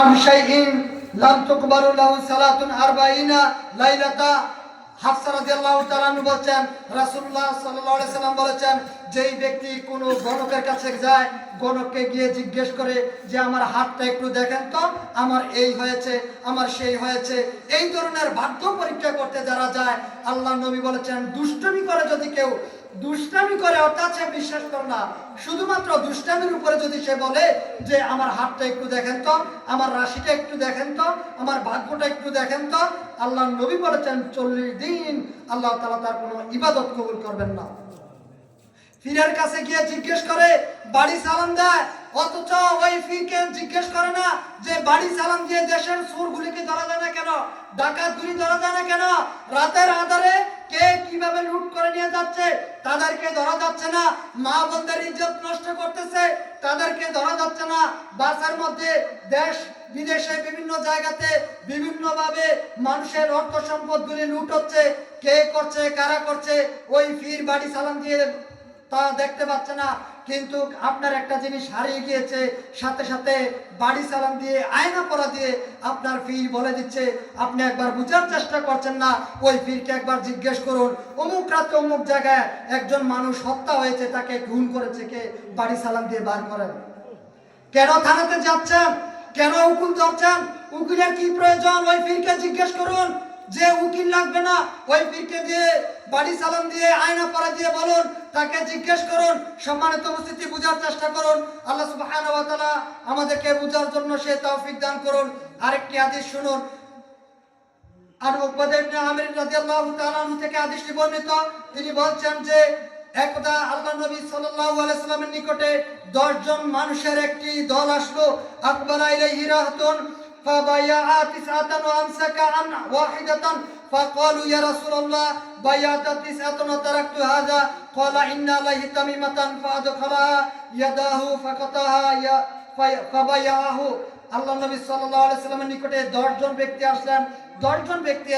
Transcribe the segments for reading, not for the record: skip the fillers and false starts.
আন শাইইন লাম তুকবালু লাহু সালাতুন 40 লাইলাতা। হাফসা রাদিয়াল্লাহু তাআলা বলেন রাসূলুল্লাহ সাল্লাল্লাহু আলাইহি সাল্লাম বলেছেন, যেই ব্যক্তি কোনো গণকের কাছে যায়, গণককে গিয়ে জিজ্ঞেস করে যে আমার হাতটা একটু দেখেন তো, আমার এই হয়েছে, আমার সেই হয়েছে, এই ধরনের ভাগ্য পরীক্ষা করতে যারা যায়, আল্লাহ নবী বলেছেন দুষ্টামি করে যদি কেউ দুষ্টামি করে, অর্থাৎ সে বিশ্বাস করে না, শুধুমাত্র দুষ্টামির উপরে যদি সে বলে যে আমার হাতটা একটু দেখেন তো, আমার রাশিটা একটু দেখেন তো, আমার ভাগ্যটা একটু দেখেন তো, আল্লাহ নবী বলেছেন 40 দিন আল্লাহ তাআলা তার কোনো ইবাদত কবুল করবেন না। পীরের কাছে গিয়ে জিজ্ঞেস করে বাড়ি সালাম দেয়, অথচ ওই পীরকে জিজ্ঞেস করে না যে বাড়ি সালাম দিয়ে দেশের চোরগুলিকে ধরা যায় না কেন, ডাকাতগুলি ধরা যায় না কেন, রাতের আধারে কে কিভাবে লুট করে নিয়ে যাচ্ছে তাদেরকে ধরা যাচ্ছে না, মা বোনদের ইজ্জত নষ্ট করতেছে তাদেরকে ধরা যাচ্ছে না, বাসের মধ্যে দেশ বিদেশে বিভিন্ন জায়গাতে বিভিন্ন ভাবে মানুষের অর্থ সম্পদগুলি লুট হচ্ছে, কে করছে কারা করছে, ওই পীর বাড়ি সালাম দিয়ে তা দেখতে পাচ্ছে না। কিন্তু আপনার একটা জিনিস হারিয়ে গিয়েছে, সাথে সাথে বাড়ি সালাম দিয়ে আয়না পরা দিয়ে আপনার পীর বলে দিচ্ছে, আপনি একবার বুঝার চেষ্টা করছেন না, ওই পীরকে একবার জিজ্ঞেস করুন অমুক রাতে অমুক জায়গায় একজন মানুষ হত্যা হয়েছে, তাকে খুন করেছে কে, বাড়ি সালাম দিয়ে বার করেন। কেন থানাতে যাচ্ছেন, কেন উকিল ধরছেন, উকিলের কি প্রয়োজন, ওই পীরকে জিজ্ঞেস করুন। যে উকিল লাগবে না, ওই পীরকে দিয়ে বাড়ি সালাম দিয়ে আয়না পরা দিয়ে বলুন, তাকে জিজ্ঞেস করুন। সম্মানিত উপস্থিতি, বুঝার চেষ্টা করুন। আল্লাহ সুবহানাহু ওয়া তাআলা আমাদেরকে বুঝার জন্য সে তৌফিক দান করুন। আরেকটি হাদিস শুনুন। আর উকবাদা ইবনে আমির রাদিয়াল্লাহু তাআলা থেকে হাদিসটি বর্ণিত, তিনি বলছেন যে একদা আল্লাহ নবী সাল্লাল্লাহু আলাইহি সাল্লামের নিকটে 10 জন মানুষের একটি দল আসলো। আকবালা ইলাইহি রাহতুন ফাবায়াআ তিসআতান ওয়া আমসাকা আন ওয়াহিদাতান ফাকালু ইয়া রাসূলুল্লাহ বায়াতা তিসআতান ওয়া তারাকতু হাযা ক্বালা ইন্না আলাইহি তামিমাতান ফাআদখালাহা ইয়াদাহু ফাকাতাহা ইয়া ফাবায়াআহু। আল্লাহ নবী সাল্লাল্লাহু আলাইহি সাল্লামের নিকটে 10 জন ব্যক্তি আসলেন। 10 জন ব্যক্তি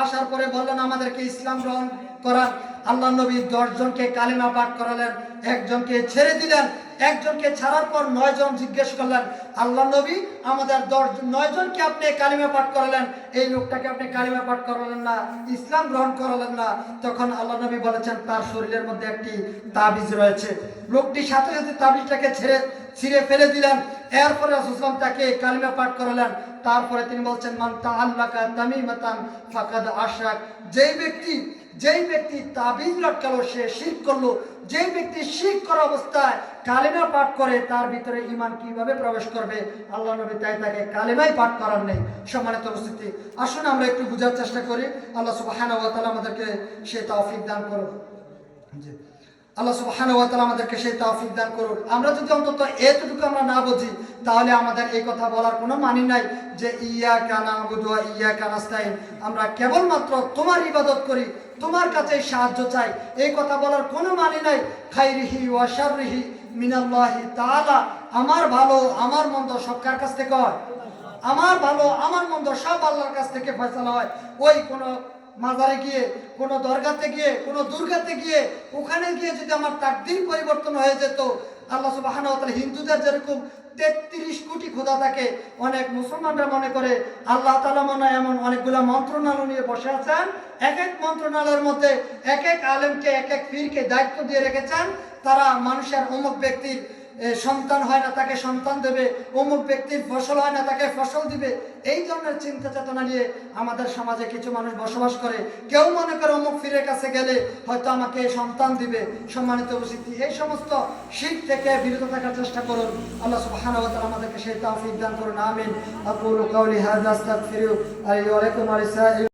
আসার পরে বললেন আমাদেরকে ইসলাম গ্রহণ করান। আল্লাহ নবী 10 জনকে কালিমা পাঠ করালেন, একজনকে ছেড়ে দিলেন। একজনকে ছাড়ার পর 9 জন জিজ্ঞেস করলেন, আল্লাহ নবী আমাদের 9 জনকে আপনি কালিমা পাঠ করালেন, এই লোকটাকে আপনি কালিমা পাঠ করালেন না, ইসলাম গ্রহণ করালেন না। তখন আল্লাহ নবী বলেছেন তার শরীরের মধ্যে একটি তাবিজ রয়েছে। লোকটি সাথে সাথে তাবিজটাকে ছিঁড়ে ফেলে দিলেন। এরপরে রাসূলুল্লাহ তাকে কালিমা পাঠ করালেন। তারপরে তিনি বলছেন মান তাআল্লাকা তামিমাতান ফাকাদ আশরাক। যেই ব্যক্তি তাবিজ লটকালো সে শিরক করলো। যেই ব্যক্তি শিরক করা অবস্থায় কালিমা পাঠ করে তার ভিতরে ঈমান কিভাবে প্রবেশ করবে? আল্লাহ নবী তাই তাকে কালিমাই পাঠ করার নেই। সম্মানিত উপস্থিতি, আসুন আমরা একটু বুঝার চেষ্টা করি। আল্লাহ সুবহানাহু ওয়া তাআলা আমাদেরকে সেই তৌফিক দান করুন। জি, আল্লাহ সুবহানাহু ওয়া তাআলা আমাদেরকে সেই তৌফিক দান করুন। আমরা যদি অন্তত এতটুকু আমরা না বুঝি, তাহলে আমাদের এই কথা বলার কোনো মানে নাই যে ইয়্যাকা না'বুদু ওয়া ইয়্যাকা নাস্তাইন, আমরা কেবলমাত্র তোমার ইবাদত করি, তোমার কাছে সাহায্য চাই, এই কথা বলার কোনো মানে নাই। খাইরিহি ওয়া শাররিহি মিনাল্লাহি তাআলা। আমার ভালো আমার মন্দ সব কার কাছ থেকে হয়? আমার ভালো আমার মন্দ সব আল্লাহর কাছ থেকে ফয়সালা হয়। ওই কোনো মাজারে গিয়ে, কোনো দরগাতে গিয়ে, কোনো দুর্গাতে গিয়ে, ওখানে গিয়ে যদি আমার তাকদীর পরিবর্তন হয়ে যেত, আল্লাহ সুবহানাহু ওয়া তাআলা হিন্দুদের যেরকম 33 কোটি খোদা থাকে, অনেক মুসলমানরা মনে করে আল্লাহ তাআলা মনে হয় এমন অনেকগুলা মন্ত্রণালয় নিয়ে বসে আছেন, এক এক মন্ত্রণালয়ের মধ্যে এক এক আলেমকে এক এক পীরকে দায়িত্ব দিয়ে রেখেছেন, তারা মানুষের অমুক ব্যক্তির সন্তান হয় না তাকে সন্তান দেবে, অমুক ব্যক্তির ফসল হয় না তাকে ফসল দিবে। এই ধরনের চিন্তা চেতনা নিয়ে আমাদের সমাজে কিছু মানুষ বসবাস করে। কেউ মনে করে অমুক পীরের কাছে গেলে হয়তো আমাকে সন্তান দিবে। সম্মানিত উপস্থিতি, এই সমস্ত শিরক থেকে বিরত থাকার চেষ্টা করুন। আল্লাহ সুবহানাহু ওয়া তাআলা আমাদেরকে সেই তৌফিক দান করুন। আমিন। আকুলু কাওলি হাযা আস্তাগফিরু লি ওয়া লাকুম ওয়া লিসাইরিল